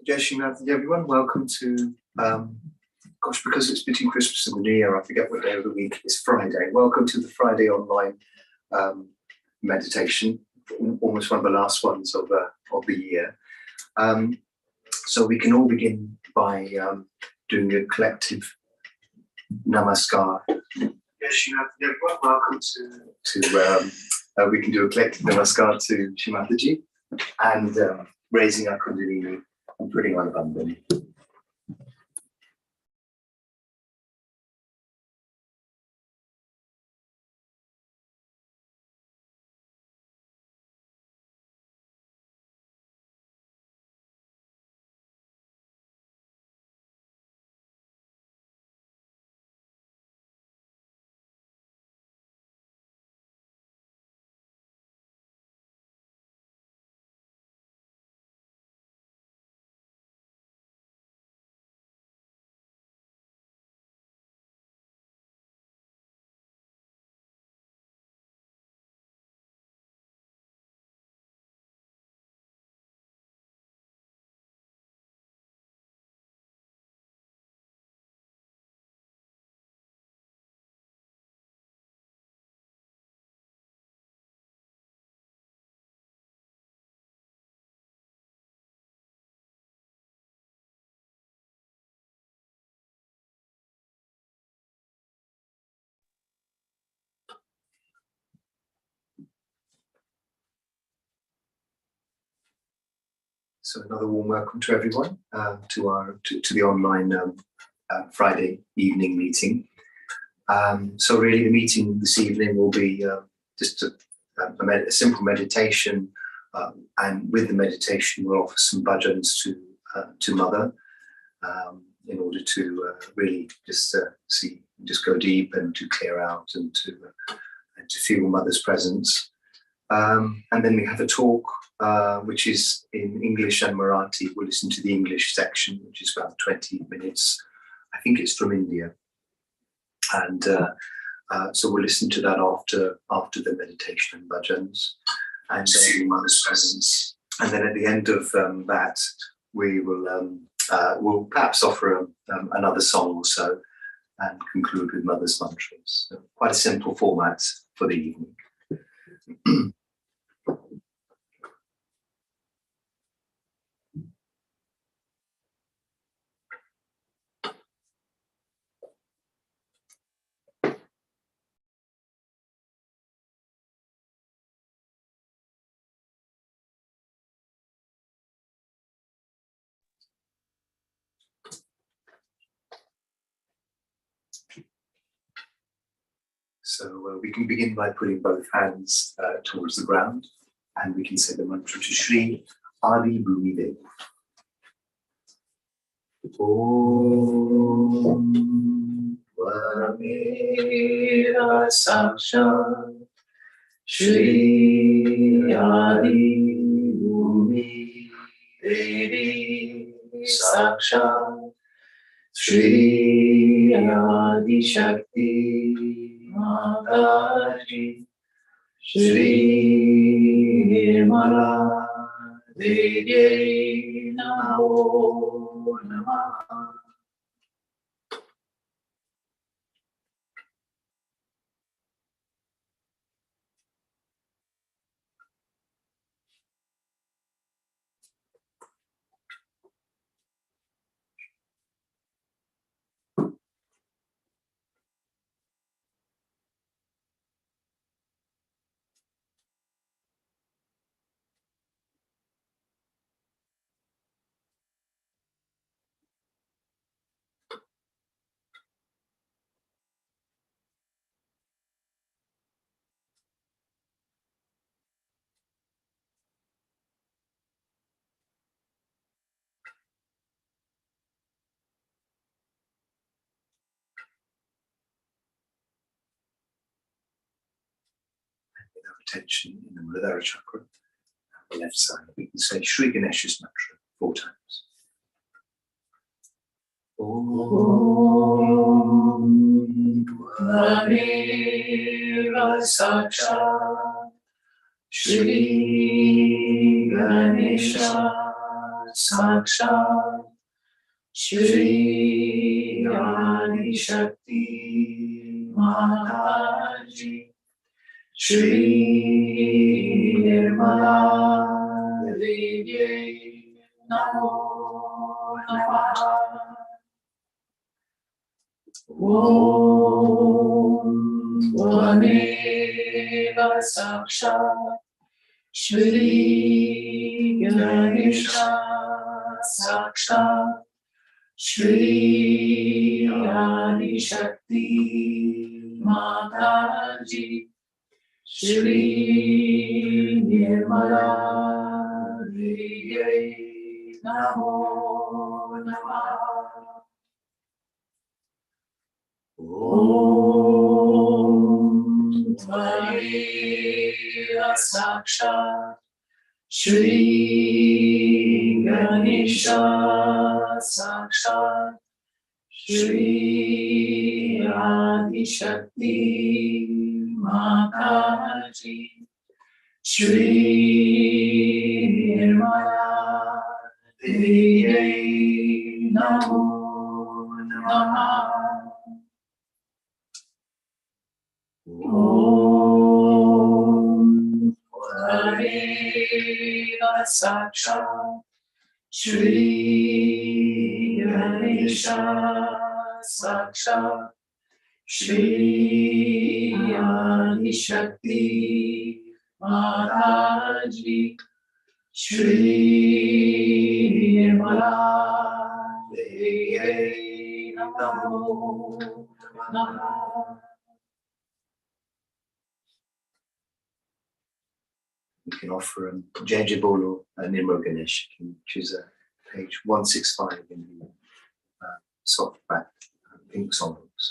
Jai Shri Mataji, everyone. Welcome to, because it's between Christmas and the New Year, I forget what day of the week. It's Friday. Welcome to the Friday online meditation, almost one of the last ones of the year. So we can all begin by doing a collective namaskar. Jai Shri Mataji, everyone. Welcome to we can do a collective namaskar to Shri Mataji and raising our Kundalini and putting on a bandhani. So another warm welcome to everyone to the online Friday evening meeting. So really the meeting this evening will be just a simple meditation, and with the meditation we'll offer some bhajans to Mother in order to really just go deep and to clear out and to feel Mother's presence. And then we have a talk which is in English and Marathi. We'll listen to the English section, which is about 20 minutes. I think it's from India. And so we'll listen to that after the meditation and bhajans. And then Mother's presence. And then at the end of that, we will we'll perhaps offer another song or so and conclude with Mother's mantras. So quite a simple format for the evening. So we can begin by putting both hands towards the ground, and we can say the mantra to Shri Adi Bhumi Dev. Om Varamera Sakshat Shri Adi Bhumi Devi Sakshat Shri Adi Shakti Mataji Shri Nirmala Devi Namo Namaha. Attention in the Muladhara chakra, the left side. We can say Shri Ganesha's mantra 4 times. Om Dhamira Sakshat Shri Ganesha Sakshat Shri Adi Shakti Mataji Shri Nirmala Devi Namo Namaha. Om Tvameva Sakshat Shri Ganesha Sakshat Shri Adi Shakti Mataji Shri Nirmala Devi Namo Namaha. Om Tvameva Sakshat Shri Ganesha Sakshat Shri Adi Shakti Mataji Shri Nirmala Devi Namo Namaha. Om Tvameva Sakshat Shri Ganesha Sakshat Shri Adi Shakti Mataji Shri Nirmala Devi Namo Namaha. You can offer Jai Jai Bolo Nirmal Ganesh. You can choose page 165 in the soft back pink songbooks.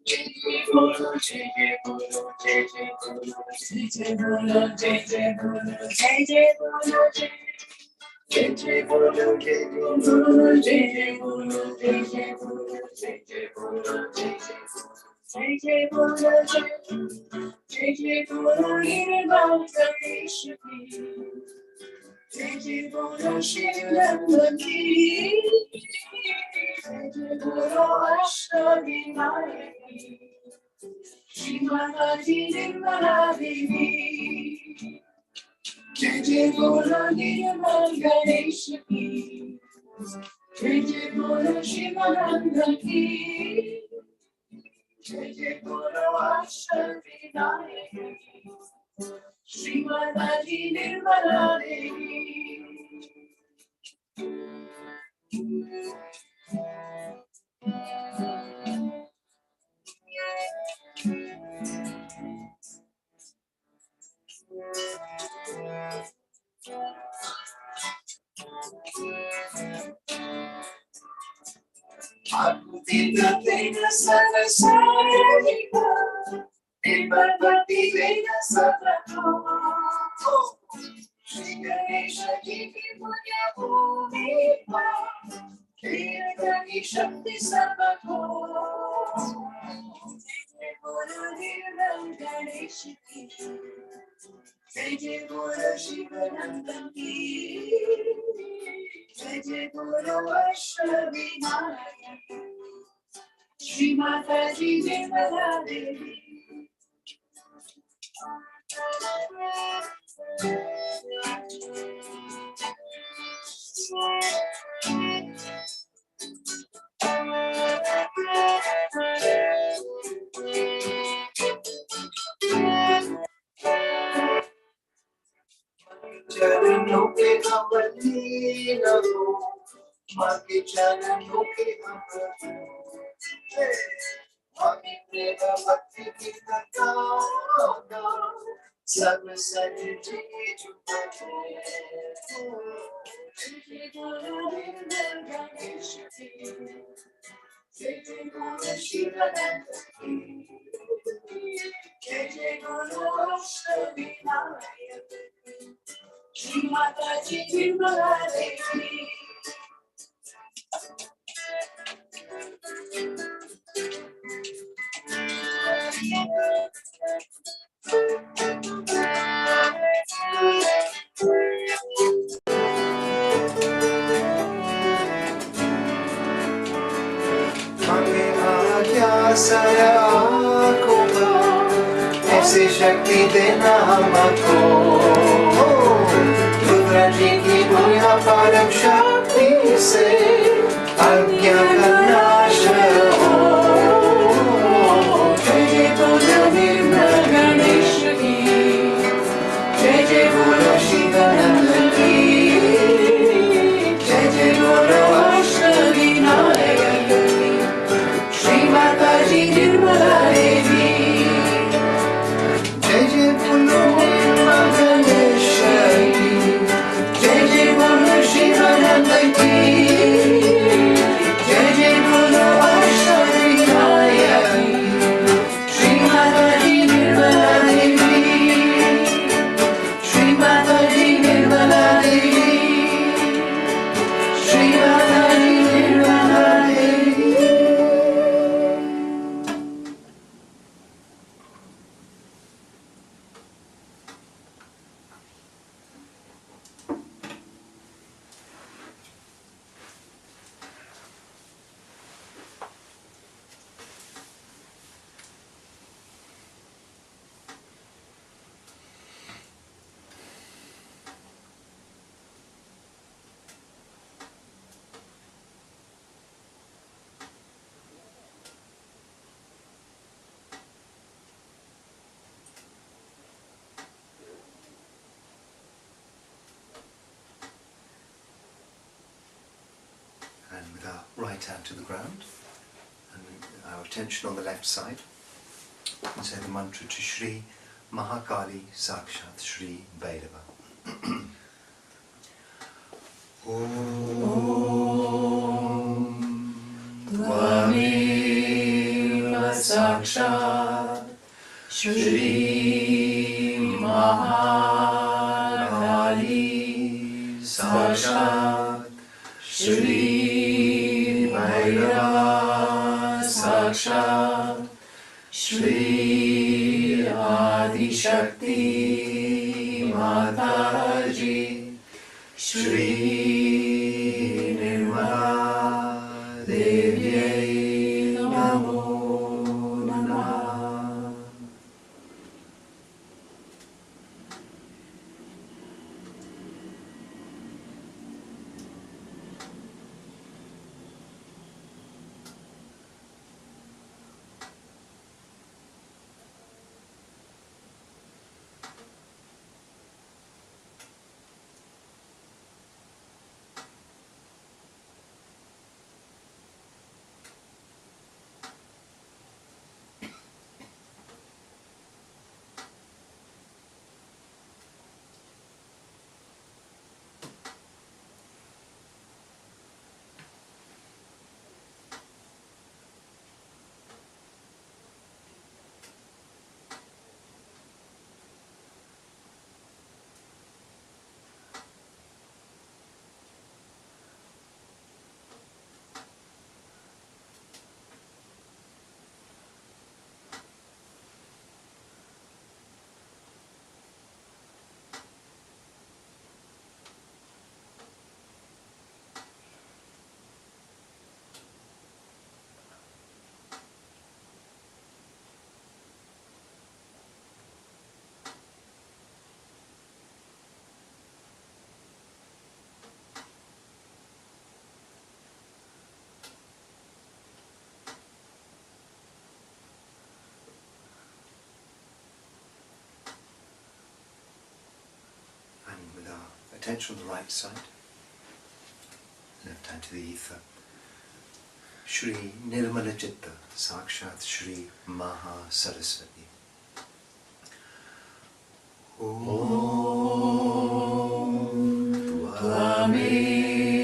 Jai Jai Bolo, Jai Jai Bolo, Jai Jai Bolo, Jai Jai Bolo, Jai Jai Bolo, Jai Jai Bolo, Jai Jai Bolo, Jai Jai Bolo, Jai Jai Bolo, Jai Jai Bolo, Jai Jai Bolo, Jai Jai Bolo, Nirmal Ganesh Ki, Jai Jai Bolo, Shiv Nandani, Jai Jai Bolo, Ashtavinayaki, Shri Mataji Nirmala Devi, Jai Jai Bolo, Nirmal Ganesh Ki, Jai Jai Bolo, Shivananda Ki, Jai Jai Bolo, Ashtavinayaki, Shri Mataji Nirmala Devi. Advita Vena Sata Sarika, Devapati Vena Sata Kama, Shri Ganesha Jiki Punya Bhumipa, Kirtani Shakti Sabako, Jai Guru Nirmal Ganesh Ki, Jai Jai Guru Shivanandan Ki, Jai Jai Guru Ashtavinayaki, Shri Mataji Nirmala Devi. Charanon ke amali namo, Maki charanon ke amali, Maki prema bhakti ki katana, Sab sajti jumate. Jai Guru Nirmal Ganesh Ki, Jai Jai Guru Shivananda Ki, Jai Jai Guru Ashtavinayaki, Shri Mataji Nirmala Devi. आसरा आँखों का, ऐसी शक्ति देना हमको। रुद्र जी की दुनिया परम शक्ति से अज्ञान का नाश हो। जय जय बोलो निर्मल गणेश की, जय जय बोलो शिवानंद की, जय जय बोलो अष्टविनायक की, श्री माता जी निर्मला देवी। जय जय बोलो निर्मल गणेश की, जय जय बोलो शिवानंद की, जय जय बोलो अष्टविनायक की, श्री माता जी निर्मला देवी, श्री माता जी निर्मला देवी, श्री माता जी Nirmala Devi. And with our right hand to the ground, and our attention on the left side, we say the mantra to Shri Mahakali Sakshat Shri Bhairava. Om Tvameva Sakshat Shri Mahakali Sakshat Shri Bhairava Sakshat Shri Adi Shakti Mataji Shri Nirmala Devi Namo Namah. Attention on the right side, left hand to the ether. Shri Nirmala Chitta Sakshat Shri Maha Saraswati. Om Tvameva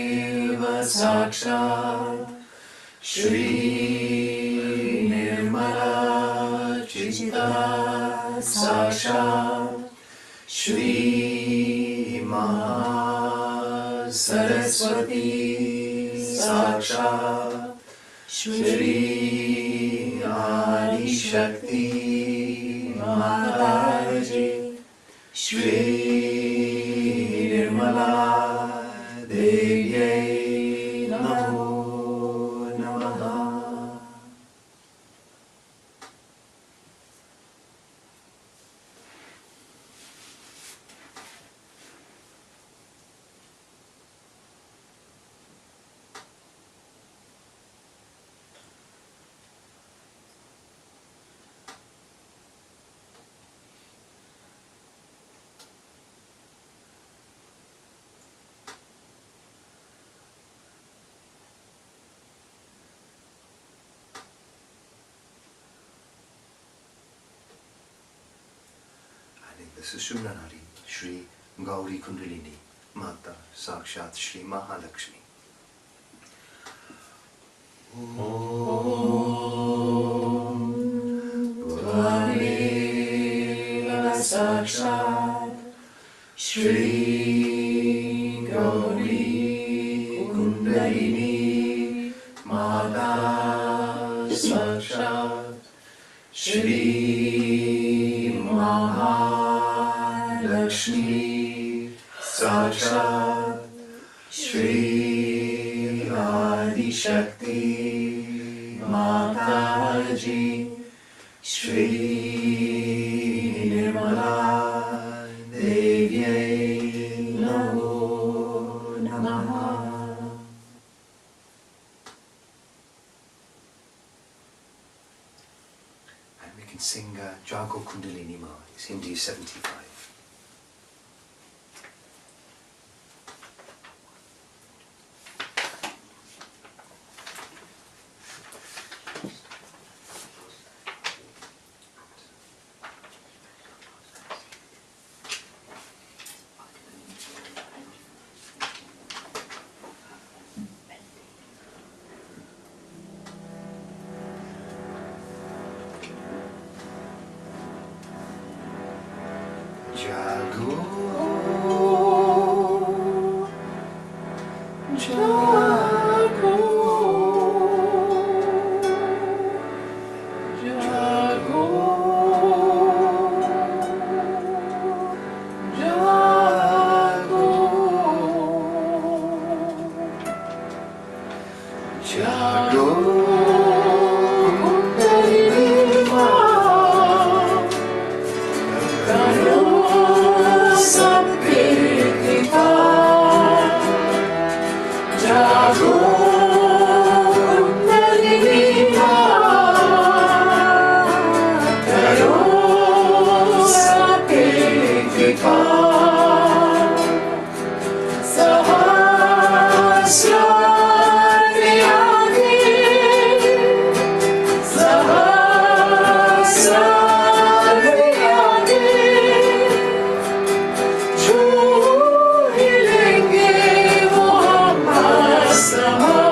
Sakshat Shri Nirmala Chitta Sakshat Shri Maha Saraswati Sakshat Shri Adi Shakti Mataji Shri Nirmala Devi Namo Namaha. Sushumna Nadi, Shri Gauri Kundalini, Mata Sakshat Shri Mahalakshmi. Tvameva Sakshat Shri Gauri Kundalini Mata Sakshat Shri Mahalakshmi Sakshat Shri Adi Shakti Mataji Shri Nirmala Devyai Namo Namaha. And we can sing Jago Kundalini Ma, it's Hindi 75. Sahasra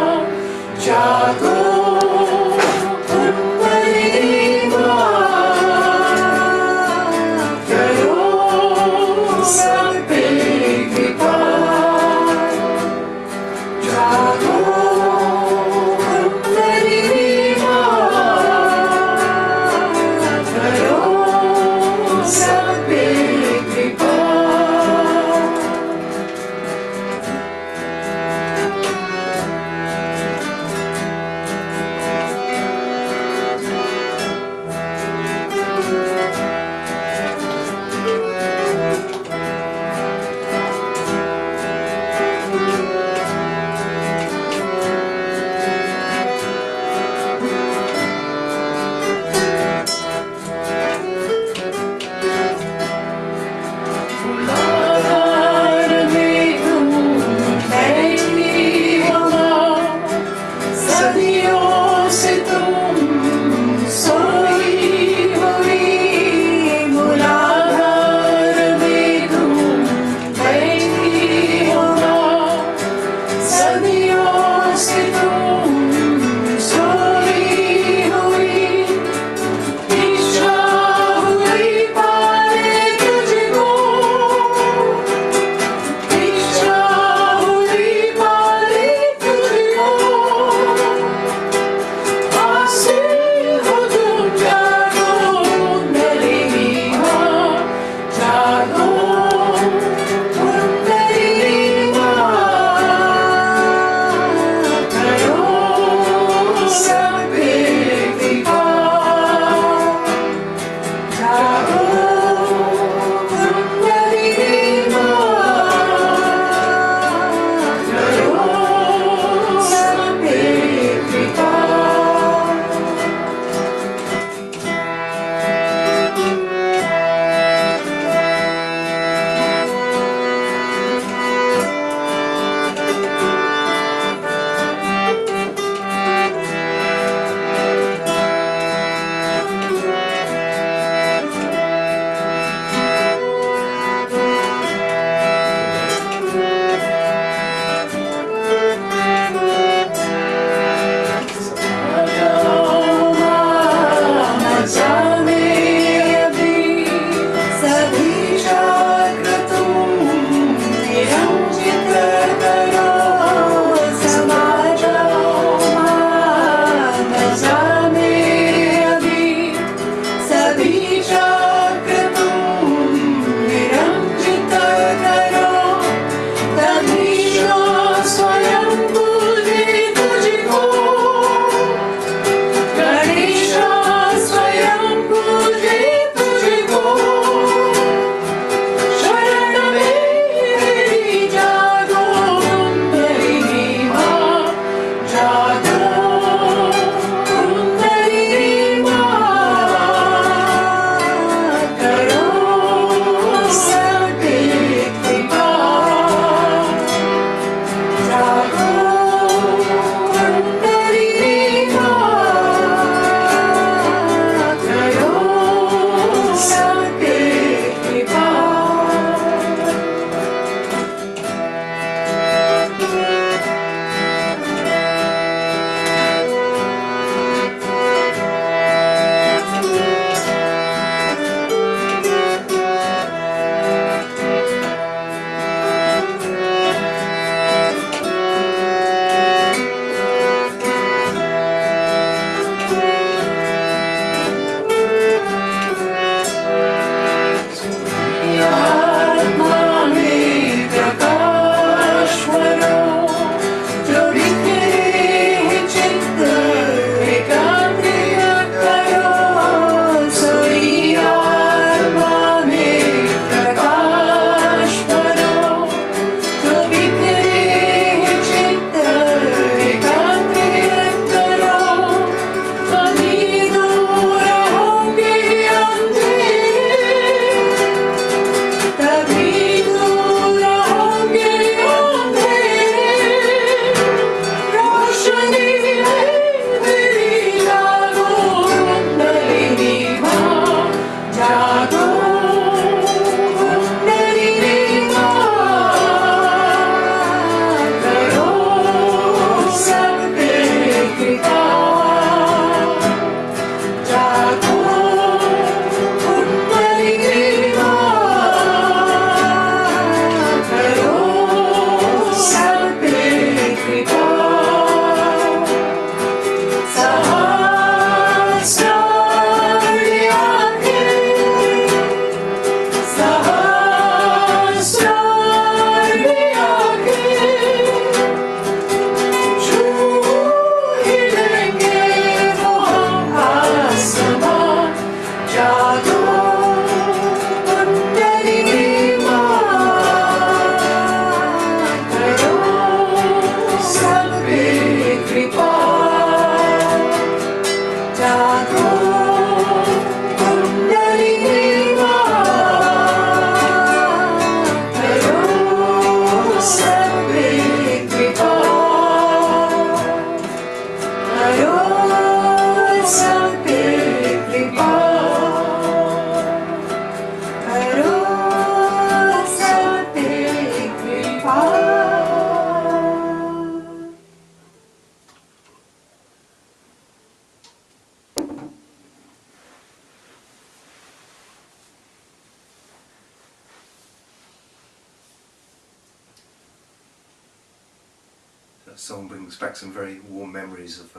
song brings back some very warm memories of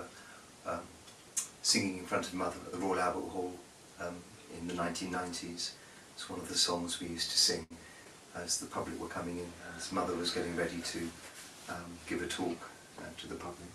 singing in front of Mother at the Royal Albert Hall in the 1990s. It's one of the songs we used to sing as the public were coming in, as Mother was getting ready to give a talk to the public.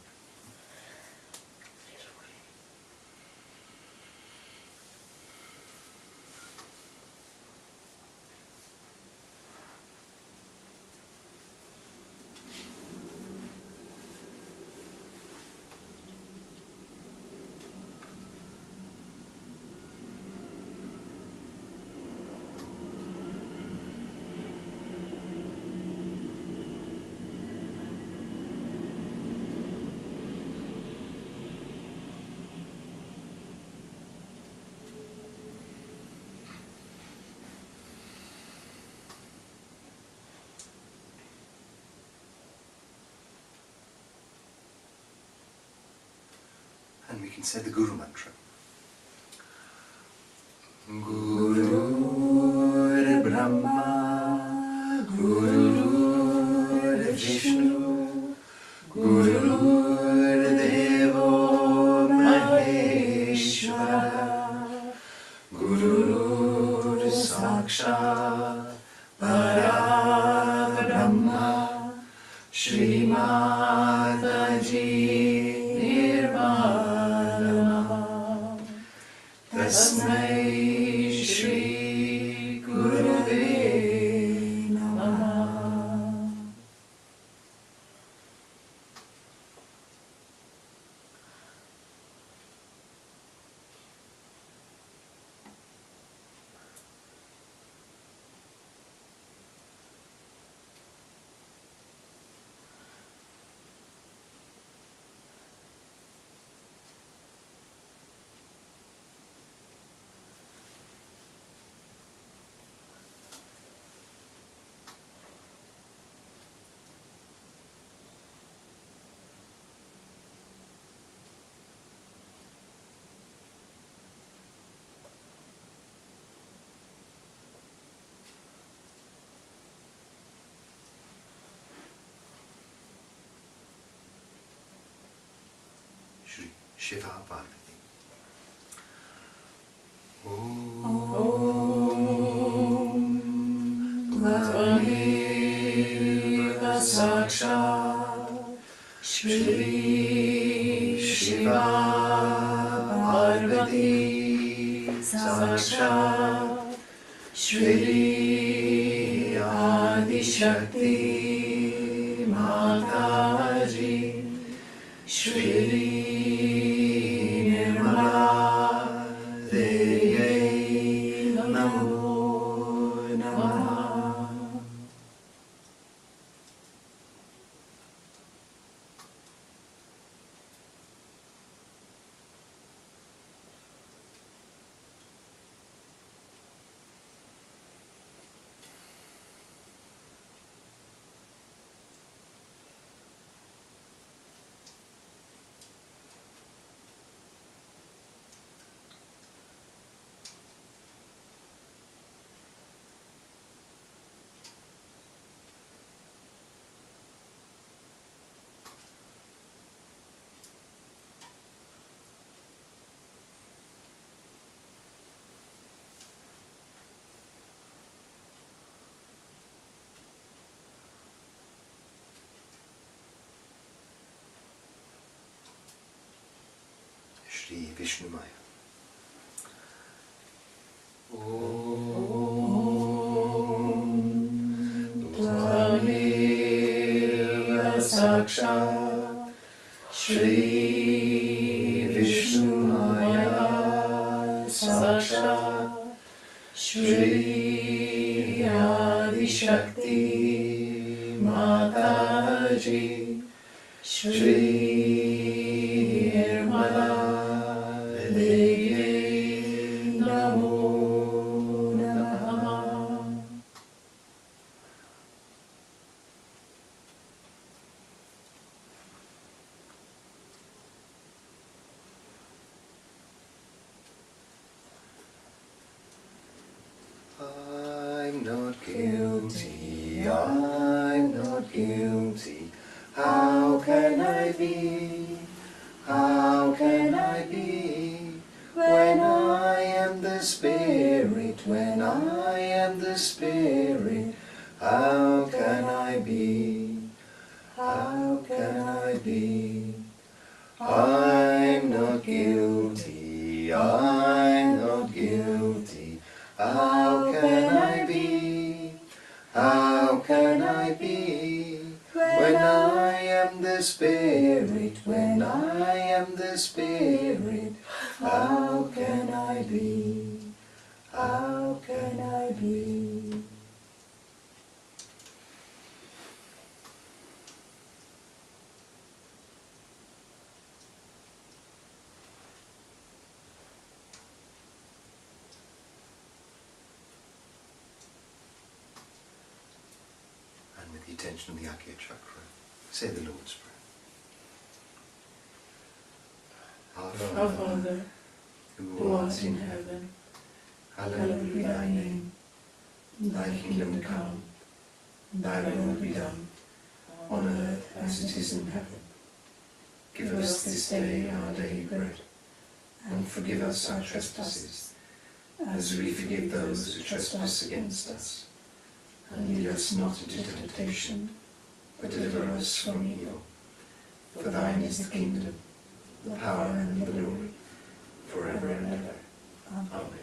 And we can say the Guru Mantra. Guru Brahma, Guru Vishnu, Guru Devo Maheshwara, Guru Sakshat Parabrahma, Srimataji Tasmai Shri Gurave Namah. Shri Shiva Parvati. Om Tvameva Sakshat Shri Shiva Parvati Sakshat Shri Adi Shakti Mataji Shri Shri Vishnu Maya. Om Tvameva Sakshat Shri Vishnu Maya Sakshat Shri Adi Shakti Mataji Shri I'm not guilty, I'm not guilty. How can I be? How can I be? When I am the Spirit, when I am the Spirit, how can I be? How can I be? I'm not guilty, I'm not guilty. How can I be? How can I be? When I am the Spirit, when I am the Spirit, how can I be? How can I be? And with the attention of the Akya Chakra, say the Lord's Prayer. Our Father, who art in heaven, hallowed be thy name. Thy kingdom come, thy will be done, on earth as it is in heaven. Give us this day our daily bread, and forgive us our trespasses, as we forgive those who trespass against us. And lead us not into temptation, but deliver us from evil. For thine is the kingdom, the power and the glory, forever and ever. Amen.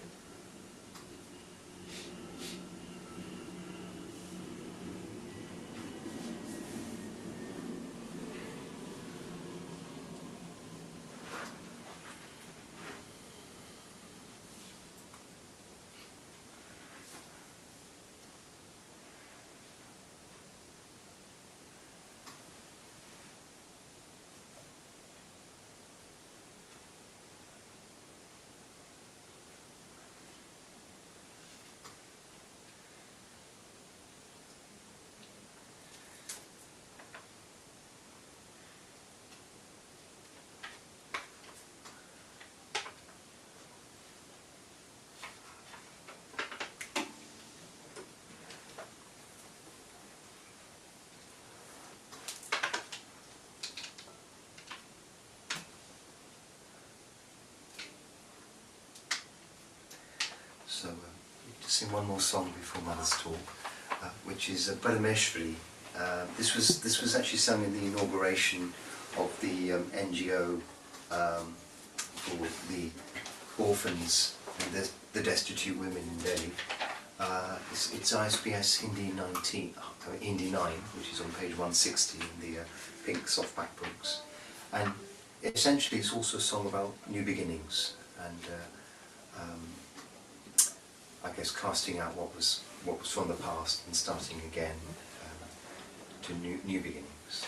So just sing one more song before Mother's talk, which is Parameshwari. This was actually sung in the inauguration of the NGO for the orphans and the destitute women in Delhi. It's ISBS Hindi 9, which is on page 160 in the pink softback books. And essentially it's also a song about new beginnings and I guess casting out what was from the past and starting again to new beginnings.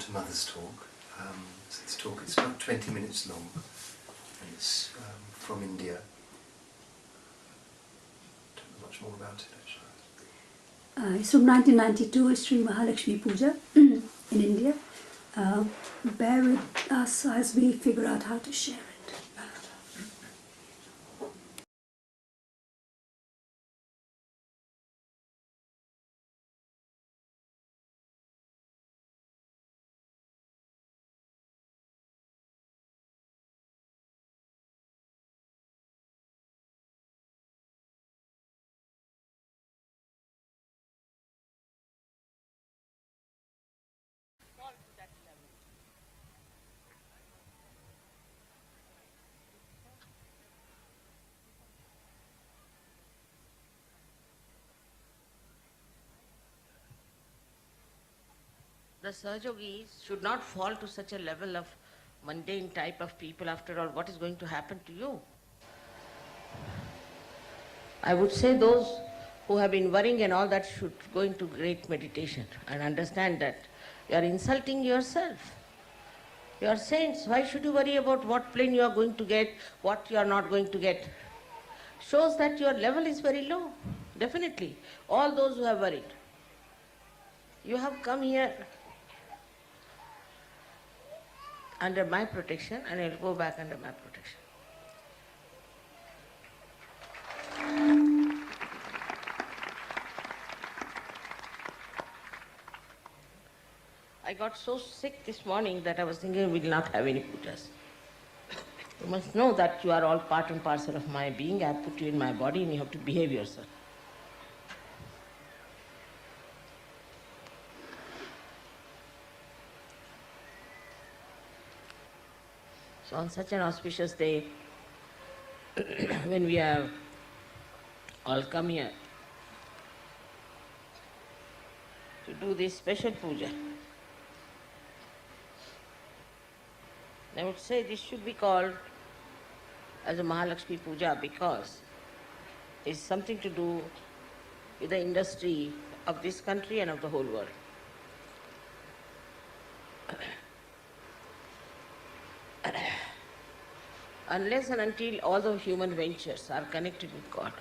to Mother's talk. So this talk is about 20 minutes long, and it's from India. I don't know much more about it actually. It's from 1992, it's Sri Mahalakshmi Puja in India. Bear with us as we figure out how to share it. The Sahajogis should not fall to such a level of mundane type of people. After all, what is going to happen to you? I would say those who have been worrying and all that should go into great meditation and understand that you are insulting yourself. You are saints. Why should you worry about what plane you are going to get, what you are not going to get? Shows that your level is very low. Definitely. All those who have worried. You have come here under my protection, and I'll go back under my protection. I got so sick this morning that I was thinking we will not have any pujas. You must know that you are all part and parcel of my being. I have put you in my body and you have to behave yourself. So on such an auspicious day, when we have all come here to do this special puja, I would say this should be called as a Mahalakshmi Puja because it's something to do with the industry of this country and of the whole world. Unless and until all the human ventures are connected with God,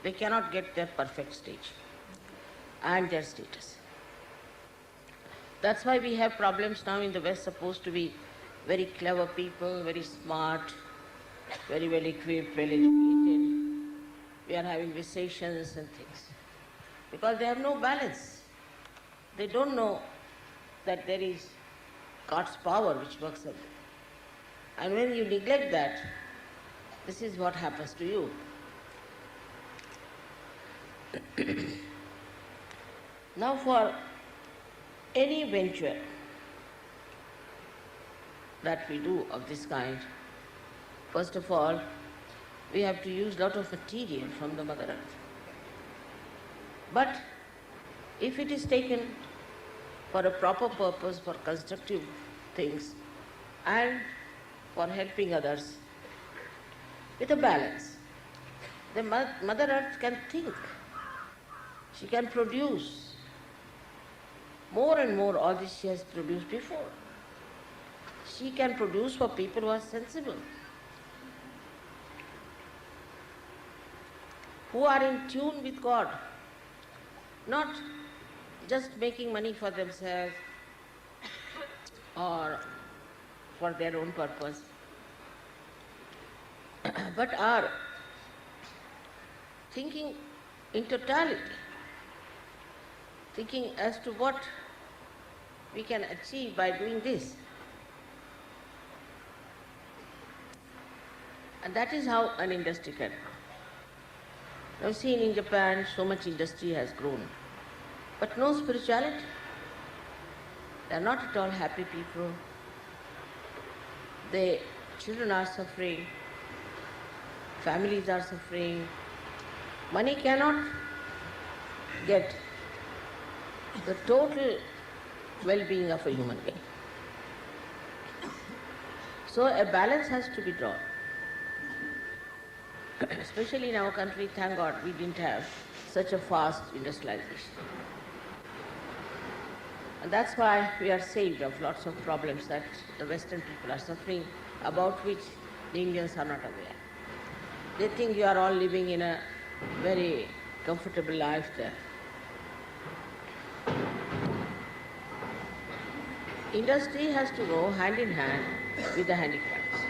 they cannot get their perfect stage and their status. That's why we have problems now in the West, supposed to be very clever people, very smart, very well equipped, well educated. We are having recessions and things because they have no balance. They don't know that there is God's power which works on them. And when you neglect that, this is what happens to you. Now for any venture that we do of this kind, first of all, we have to use a lot of material from the Mother Earth. But if it is taken for a proper purpose, for constructive things, and for helping others with a balance, the Mother Earth can think. She can produce more and more all this she has produced before. She can produce for people who are sensible, who are in tune with God, not just making money for themselves or for their own purpose, but are thinking in totality, thinking as to what we can achieve by doing this. And that is how an industry can grow. Now see, in Japan, so much industry has grown, but no spirituality. They are not at all happy people. The children are suffering, families are suffering. Money cannot get the total well-being of a human being. So a balance has to be drawn. Especially in our country, thank God, we didn't have such a fast industrialization. And that's why we are saved of lots of problems that the Western people are suffering, about which the Indians are not aware. They think you are all living in a very comfortable life there. Industry has to go hand in hand with the handicrafts.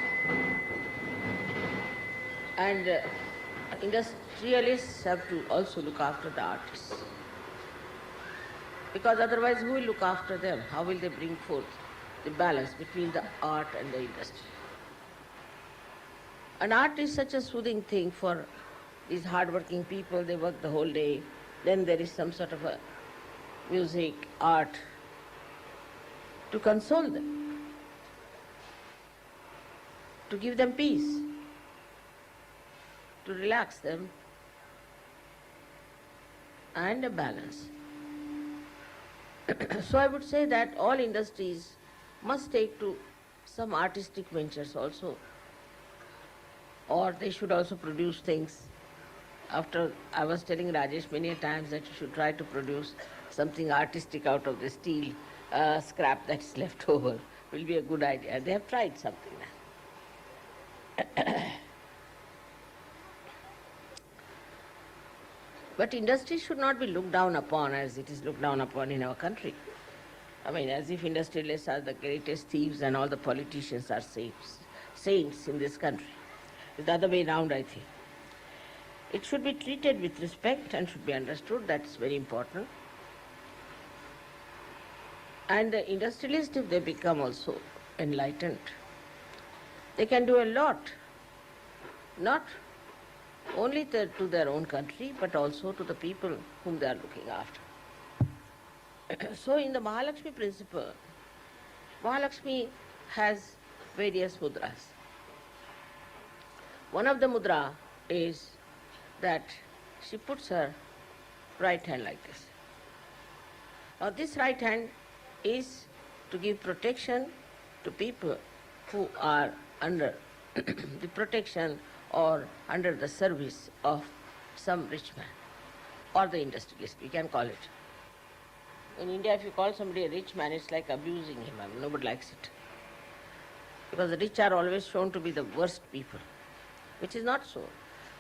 And industrialists have to also look after the artists. Because otherwise, who will look after them? How will they bring forth the balance between the art and the industry? And art is such a soothing thing for these hard-working people. They work the whole day. Then there is some sort of a music, art, to console them, to give them peace, to relax them, and a balance. So I would say that all industries must take to some artistic ventures also, or they should also produce things. After I was telling Rajesh many a times that you should try to produce something artistic out of the steel scrap that's left over. Will be a good idea. They have tried something now. But industry should not be looked down upon as it is looked down upon in our country. I mean, as if industrialists are the greatest thieves and all the politicians are saints in this country. It's the other way around, I think. It should be treated with respect and should be understood. That's very important. And the industrialists, if they become also enlightened, they can do a lot, not only to their own country, but also to the people whom they are looking after. So in the Mahalakshmi principle, Mahalakshmi has various mudras. One of the mudra is that she puts her right hand like this. Now this right hand is to give protection to people who are under the protection or under the service of some rich man or the industrialist, we can call it. In India, if you call somebody a rich man, it's like abusing him. I mean, nobody likes it. Because the rich are always shown to be the worst people, which is not so.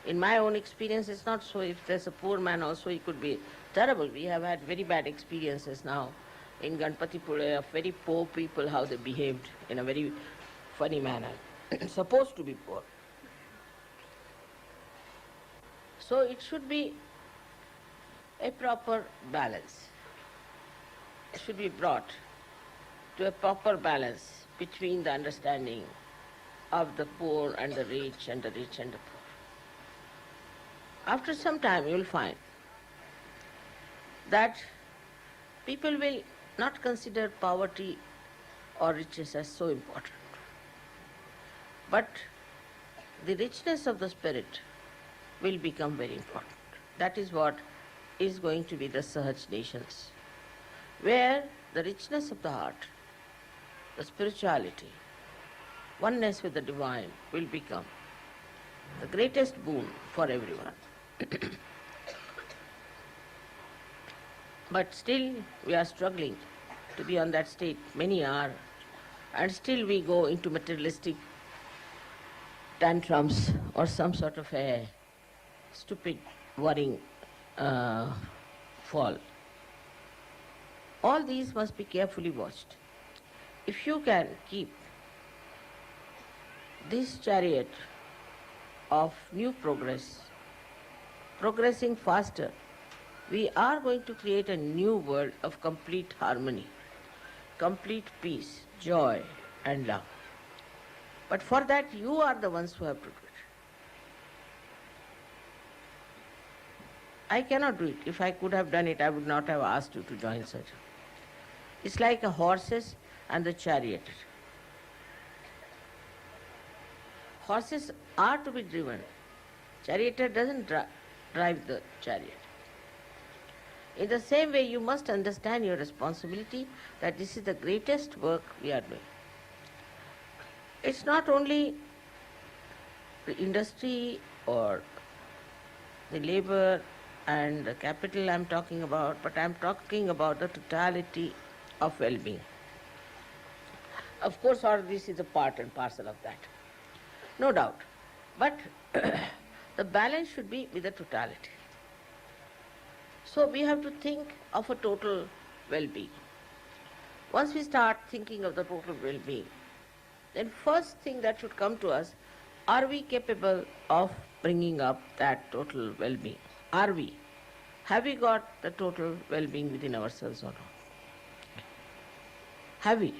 In my own experience, it's not so. If there's a poor man also, he could be terrible. We have had very bad experiences now in Ganpatipule of very poor people, how they behaved in a very funny manner, supposed to be poor. So it should be a proper balance. It should be brought to a proper balance between the understanding of the poor and the rich and the rich and the poor. After some time you will find that people will not consider poverty or riches as so important. But the richness of the spirit will become very important. That is what is going to be the Sahaj nations, where the richness of the heart, the spirituality, oneness with the divine will become the greatest boon for everyone. But still we are struggling to be on that state. Many are, and still we go into materialistic tantrums or some sort of a stupid worrying fall. All these must be carefully watched. If you can keep this chariot of new progress progressing faster, we are going to create a new world of complete harmony, complete peace, joy and love. But for that you are the ones who have to do it. I cannot do it. If I could have done it, I would not have asked you to join such. It's like a horses and the chariot. Horses are to be driven. Charioteer doesn't drive the chariot. In the same way, you must understand your responsibility that this is the greatest work we are doing. It's not only the industry or the labor and the capital I'm talking about, but I'm talking about the totality of well-being. Of course, all this is a part and parcel of that, no doubt. But the balance should be with the totality. So we have to think of a total well-being. Once we start thinking of the total well-being, then first thing that should come to us, are we capable of bringing up that total well-being? Are we? Have we got the total well-being within ourselves or not? Have we?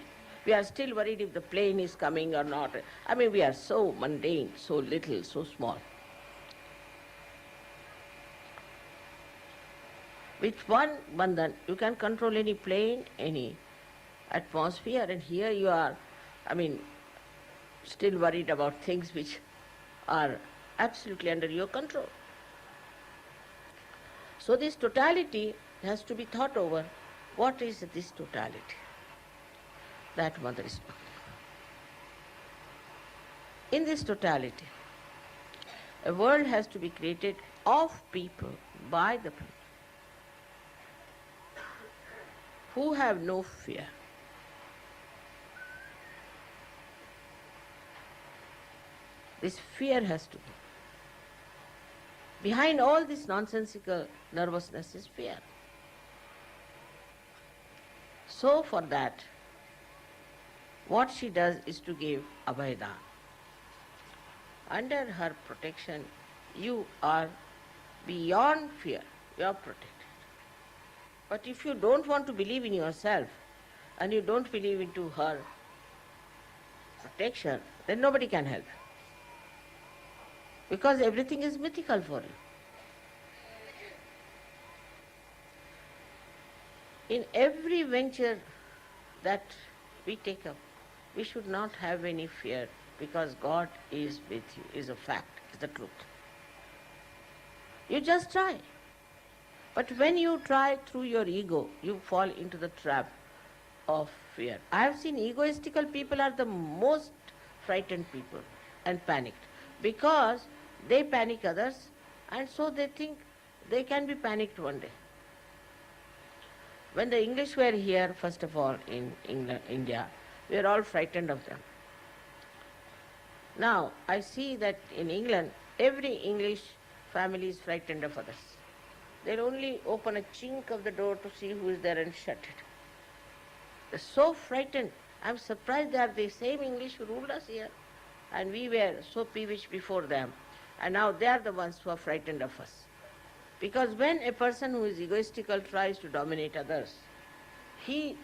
We are still worried if the plane is coming or not. I mean, we are so mundane, so little, so small. With one bandhan, you can control any plane, any atmosphere, and here you are, still worried about things which are absolutely under your control. So this totality has to be thought over. What is this totality that Mother is talking? In this totality, a world has to be created of people, by the people, who have no fear. This fear has to be. Behind all this nonsensical nervousness is fear. So for that, what she does is to give Abhaydan. Under her protection, you are beyond fear, you are protected. But if you don't want to believe in yourself, and you don't believe into her protection, then nobody can help. Because everything is mythical for you. In every venture that we take up, we should not have any fear, because God is with you, is a fact, is the truth. You just try. But when you try through your ego, you fall into the trap of fear. I have seen egoistical people are the most frightened people and panicked, because they panic others, and so they think they can be panicked one day. When the English were here, first of all, in England, India, we were all frightened of them. Now, I see that in England, every English family is frightened of others. They'll only open a chink of the door to see who is there and shut it. They're so frightened. I'm surprised they are the same English who ruled us here, and we were so peevish before them. And now they are the ones who are frightened of us. Because when a person who is egoistical tries to dominate others, he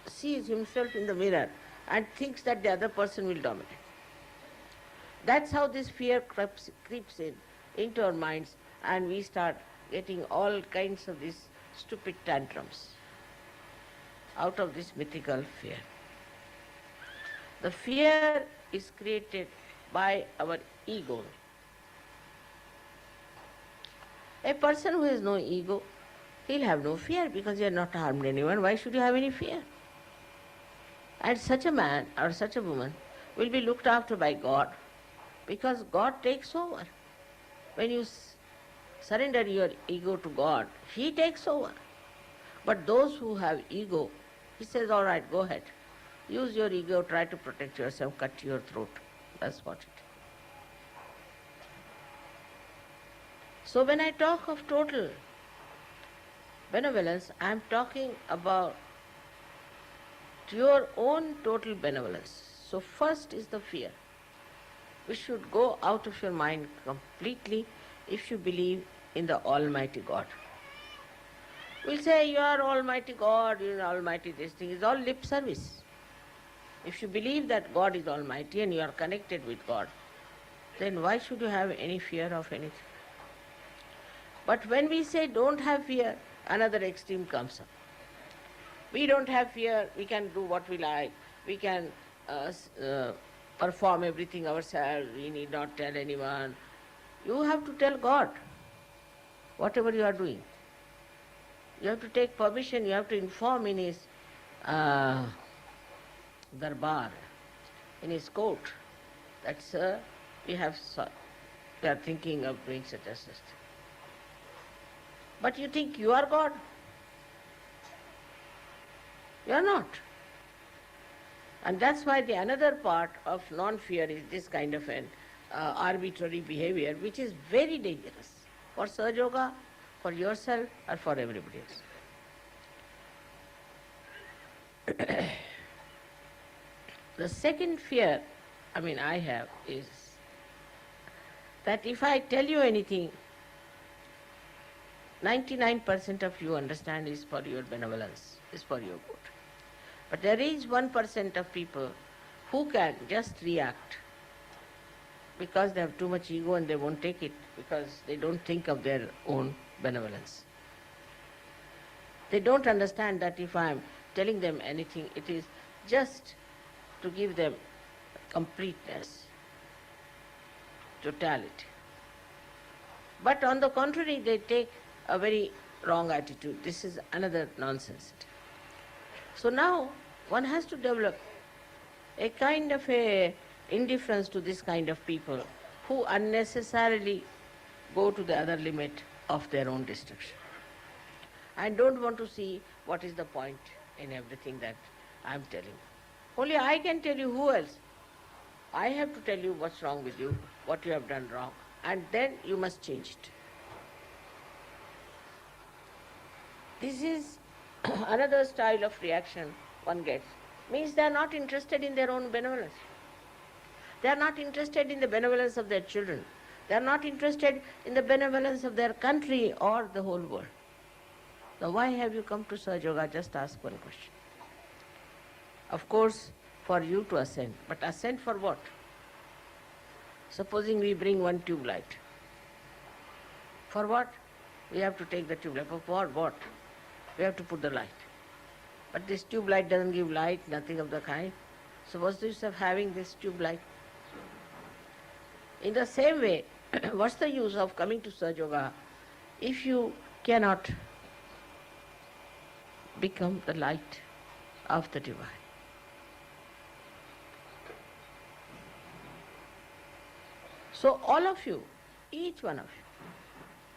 sees himself in the mirror and thinks that the other person will dominate. That's how this fear creeps into our minds, and we start getting all kinds of these stupid tantrums out of this mythical fear. The fear is created by our ego. A person who has no ego, he'll have no fear, because he has not harmed anyone. Why should you have any fear? And such a man or such a woman will be looked after by God, because God takes over. When you surrender your ego to God, He takes over. But those who have ego, He says, all right, go ahead. Use your ego, try to protect yourself, cut your throat. That's what it is. So when I talk of total benevolence, I am talking about your own total benevolence. So first is the fear, which should go out of your mind completely if you believe in the Almighty God. We'll say, you are Almighty God, you are Almighty this thing. It's all lip service. If you believe that God is Almighty and you are connected with God, then why should you have any fear of anything? But when we say don't have fear, another extreme comes up. We don't have fear, we can do what we like, we can perform everything ourselves, we need not tell anyone. You have to tell God whatever you are doing. You have to take permission, you have to inform in His darbar, in His court, that, sir, we are thinking of doing such and such. But you think you are God? You are not. And that's why the another part of non-fear is this kind of an arbitrary behavior, which is very dangerous for Sahaja Yoga, for yourself, or for everybody else. The second fear, I have, is that if I tell you anything, 99% of you understand is for your benevolence, is for your good. But there is 1% of people who can just react because they have too much ego and they won't take it because they don't think of their own benevolence. They don't understand that if I am telling them anything, it is just to give them completeness, totality. But on the contrary, they take a very wrong attitude. This is another nonsense. So now one has to develop a kind of a indifference to this kind of people who unnecessarily go to the other limit of their own destruction. I don't want to see what is the point in everything that I am telling. Only I can tell you, who else? I have to tell you what's wrong with you, what you have done wrong, and then you must change it. This is another style of reaction one gets. Means they are not interested in their own benevolence. They are not interested in the benevolence of their children. They are not interested in the benevolence of their country or the whole world. Now why have you come to Sahaja Yoga? Just ask one question. Of course, for you to ascend. But ascend for what? Supposing we bring one tube light. For what? We have to take the tube light. For what? We have to put the light. But this tube light doesn't give light, nothing of the kind. So what's the use of having this tube light? In the same way, what's the use of coming to Sahaja Yoga if you cannot become the light of the divine? So all of you, each one of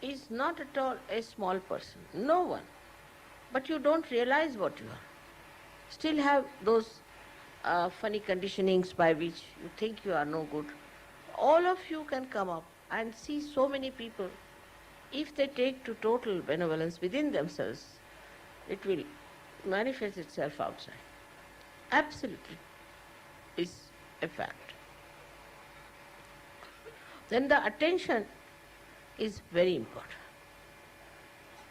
you, is not at all a small person, no one. But you don't realize what you are. Still have those funny conditionings by which you think you are no good. All of you can come up and see so many people. If they take to total benevolence within themselves, it will manifest itself outside. Absolutely is a fact. Then the attention is very important.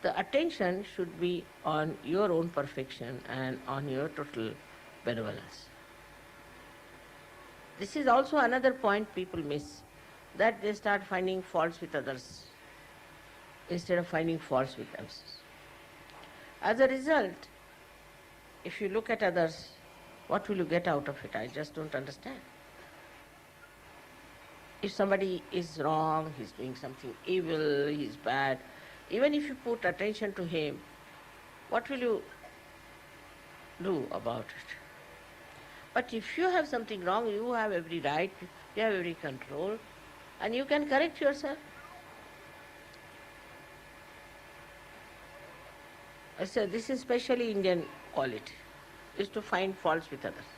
The attention should be on your own perfection and on your total benevolence. This is also another point people miss, that they start finding faults with others instead of finding faults with themselves. As a result, if you look at others, what will you get out of it? I just don't understand. If somebody is wrong, he's doing something evil, he's bad, even if you put attention to him, what will you do about it? But if you have something wrong, you have every right, you have every control, and you can correct yourself. I said, this is especially Indian quality, is to find faults with others.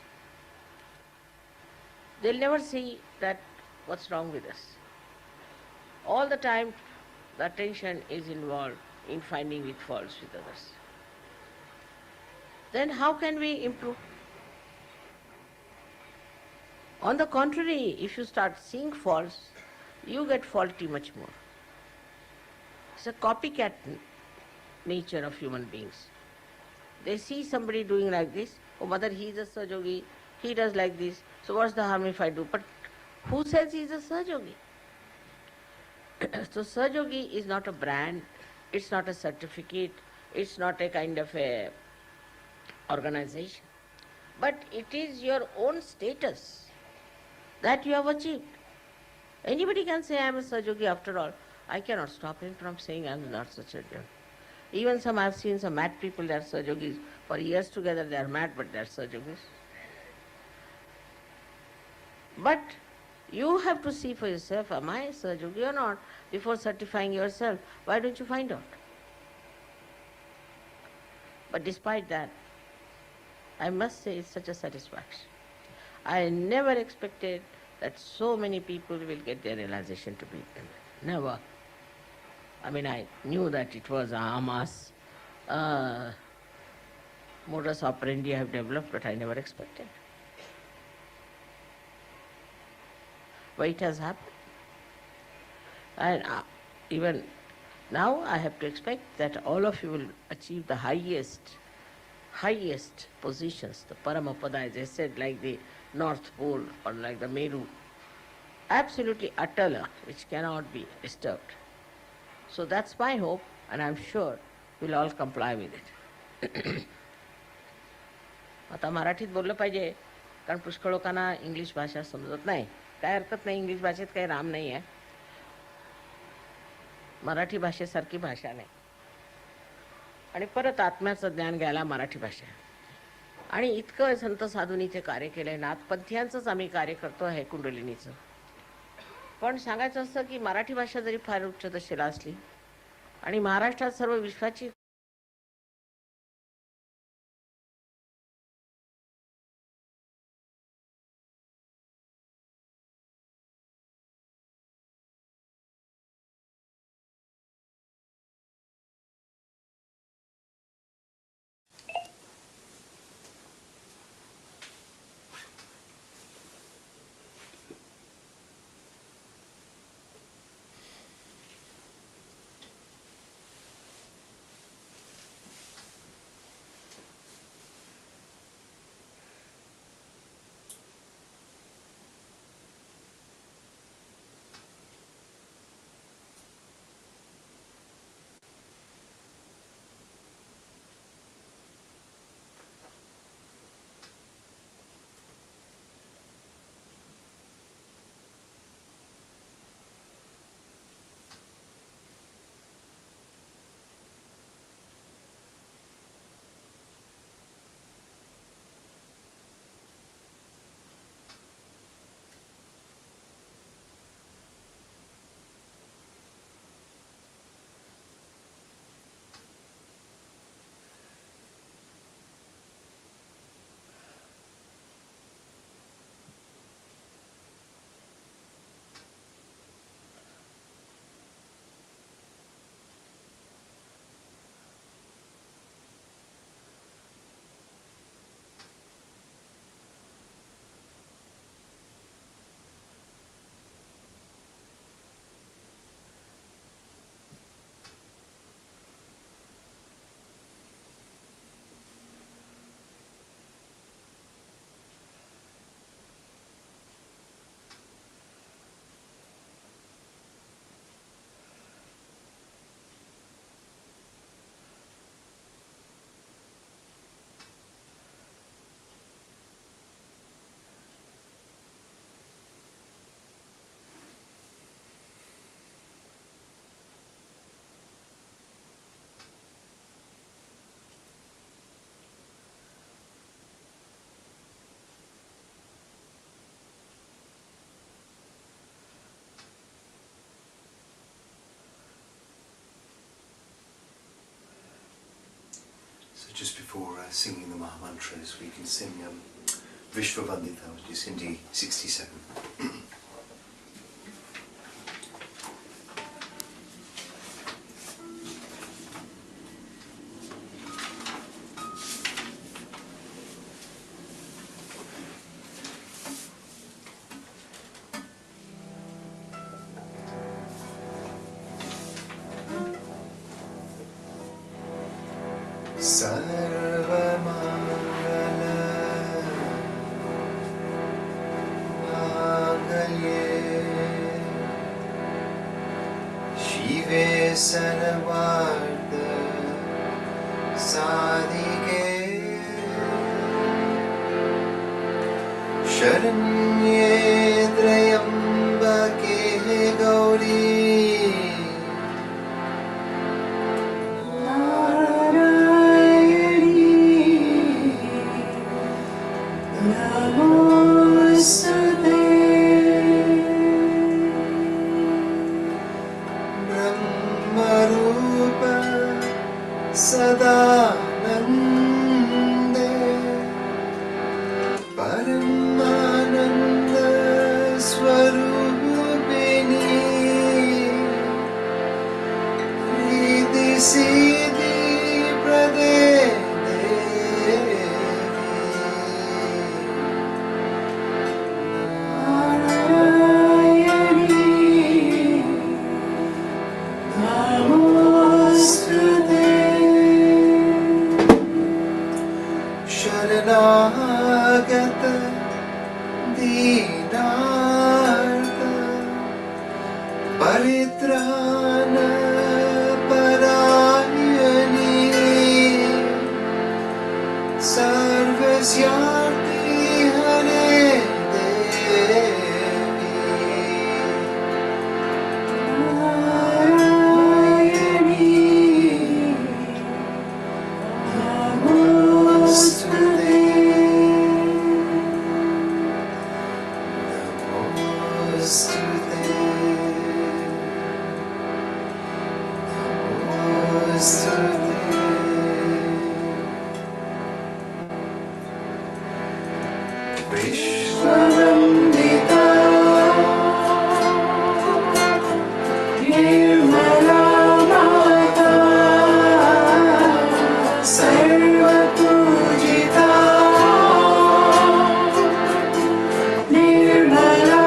They'll never see that what's wrong with us. All the time, the attention is involved in finding with faults with others. Then how can we improve? On the contrary, if you start seeing faults, you get faulty much more. It's a copycat nature of human beings. They see somebody doing like this, oh mother, he is a Sahaja Yogi, he does like this, so what's the harm if I do? But who says he is a Sahaja Yogi? So Sahaja Yogi is not a brand, it's not a certificate, it's not a kind of a organization, but it is your own status that you have achieved. Anybody can say I am a Sahaja Yogi after all. I cannot stop him from saying I am not such a yogi. Even I have seen some mad people, they are Sahaja Yogis. For years together they are mad, but they are Sahaja Yogis. But you have to see for yourself, am I a Sahaja Yogi or not, before certifying yourself. Why don't you find out? But despite that, I must say it's such a satisfaction. I never expected that so many people will get their realization to be never. I mean, I knew that it was Ama's modus operandi I have developed, but I never expected. But it has happened. And even now I have to expect that all of you will achieve the highest positions, the Paramapada, as I said, like the North Pole or like the Meru, absolutely Atala, which cannot be disturbed. So that's my hope, and I'm sure we'll all comply with it. आता मराठीत बोललं पाहिजे, कारण पुष्कळ लोकांना English भाषा समजत नाही. काय हरकत नाही, इंग्लिश भाषेत काही राम नाही आहे. मराठी भाषेसारखी भाषा नाही. आणि परत आत्म्याचं ज्ञान घ्यायला मराठी भाषा. आणि इतकं संत साधूनीचे कार्य केले, नाथपंथीयांचंच आम्ही कार्य करतो आहे कुंडलिनीचं. पण सांगायचं असतं की मराठी भाषा जरी फार उच्च दर्जाला असली आणि महाराष्ट्रात सर्व विश्वाची just before singing the Maha Mantras, we can sing Vishwavandita, which is Hindi 67. Nirmala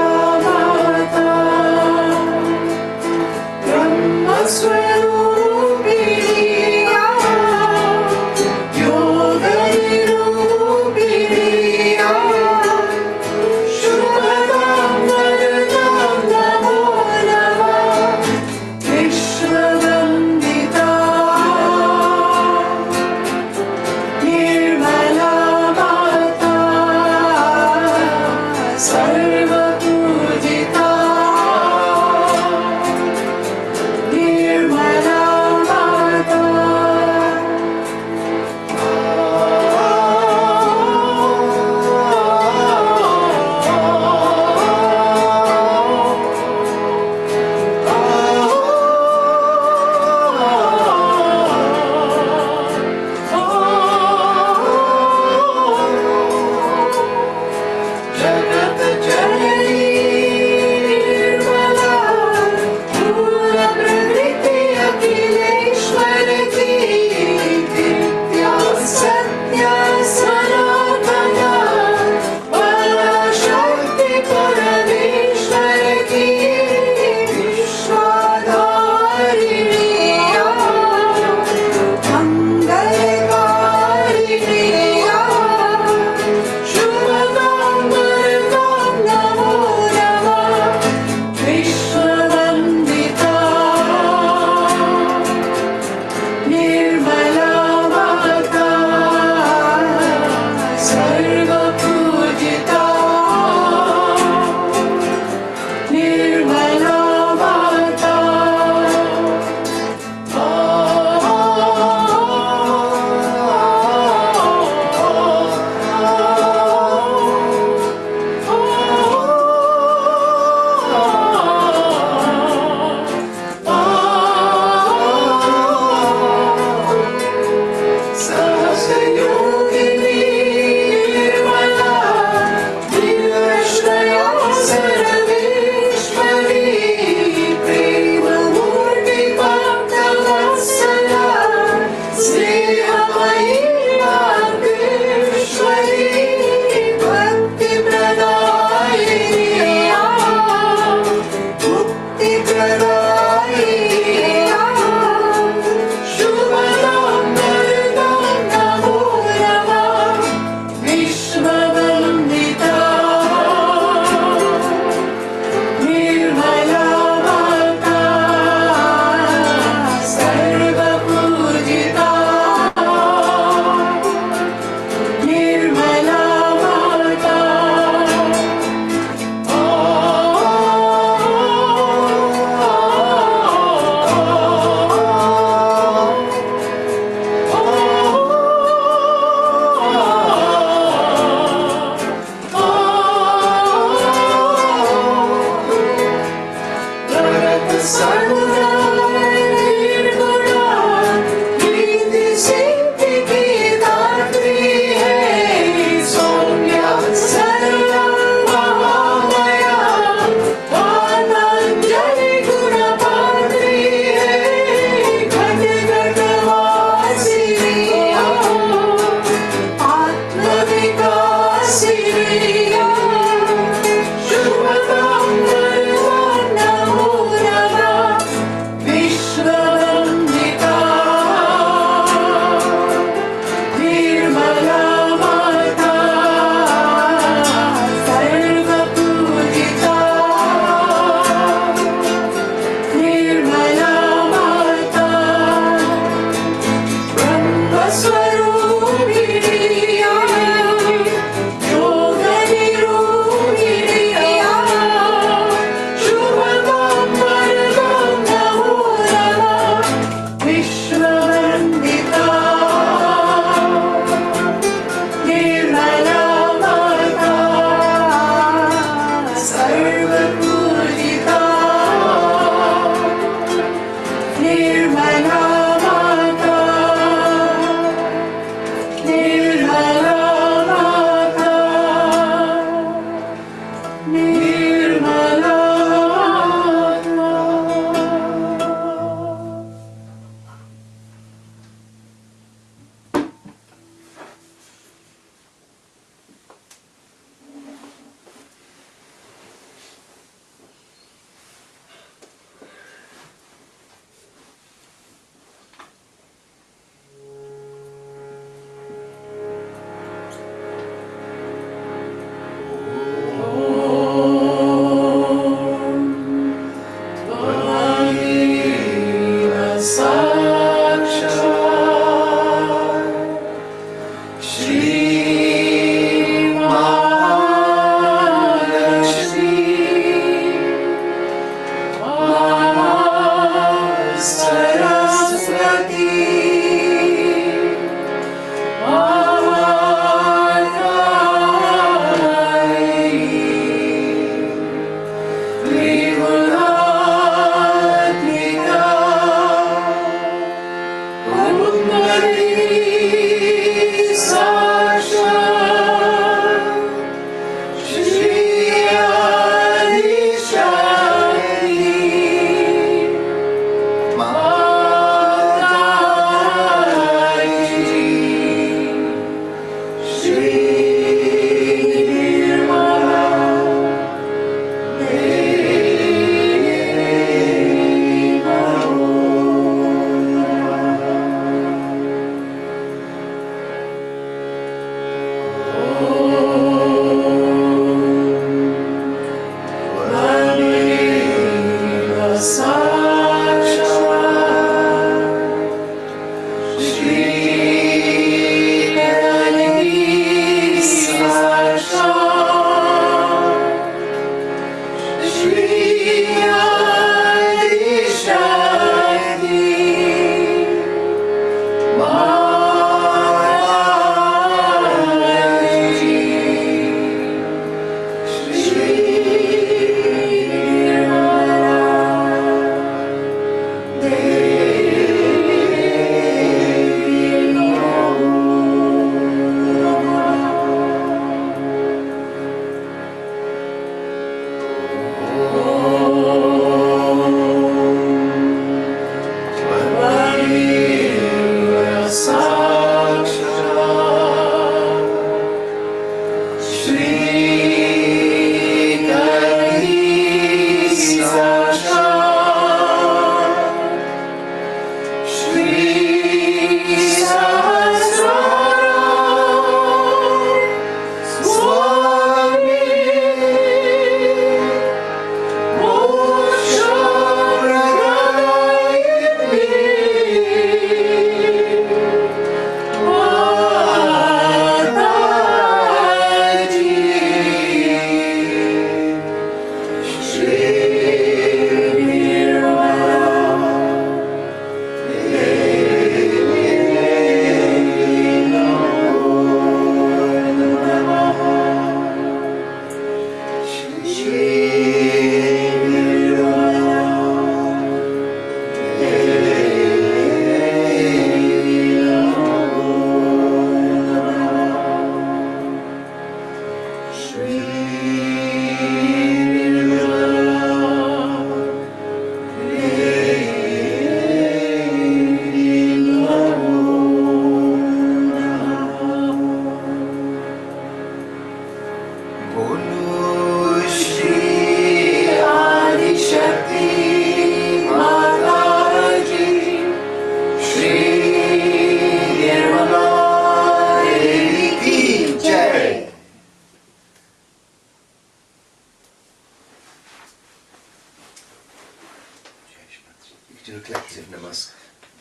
Do a collective namas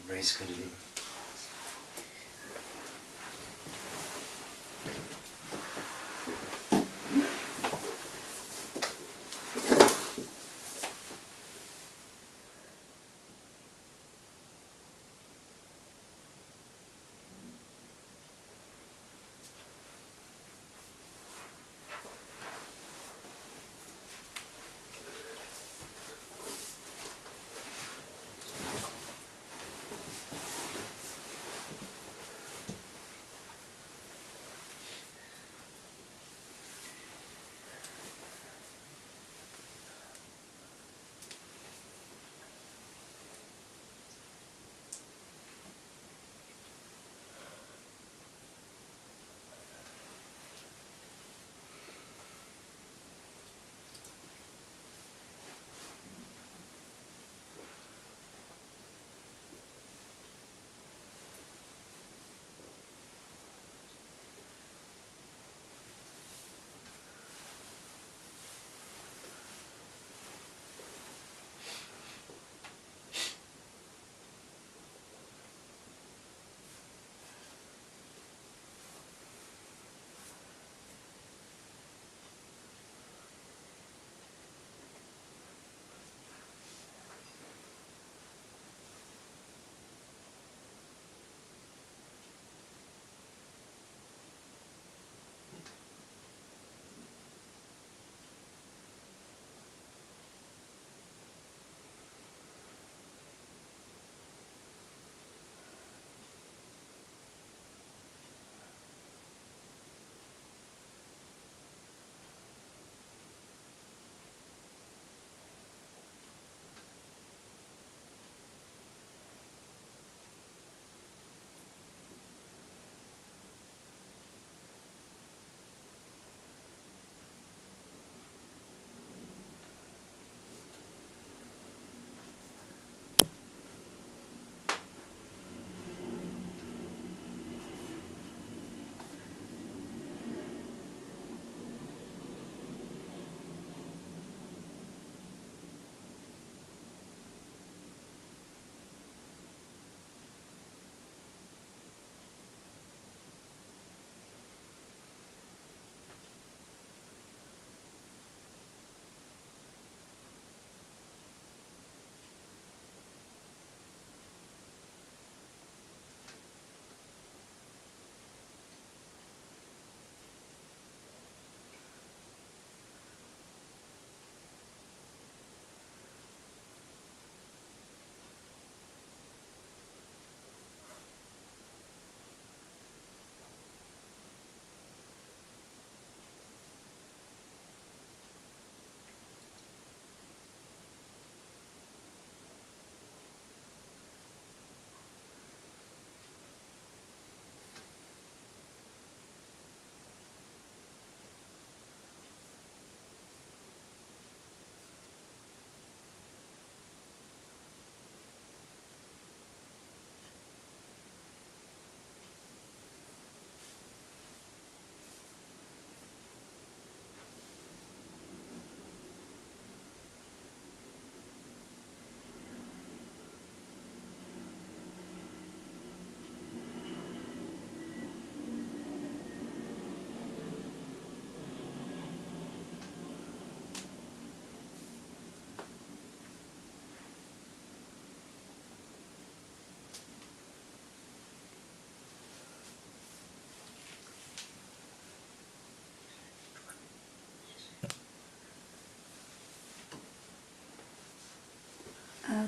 gracefully.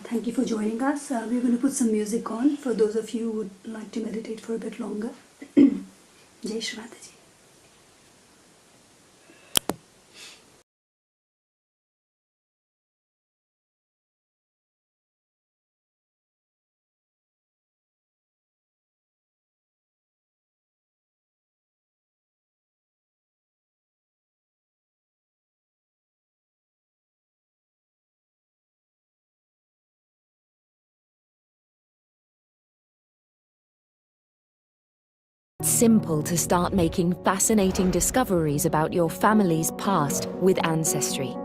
Thank you for joining us. We're going to put some music on for those of you who would like to meditate for a bit longer. Jai Shri Mataji. Simple to start making fascinating discoveries about your family's past with Ancestry.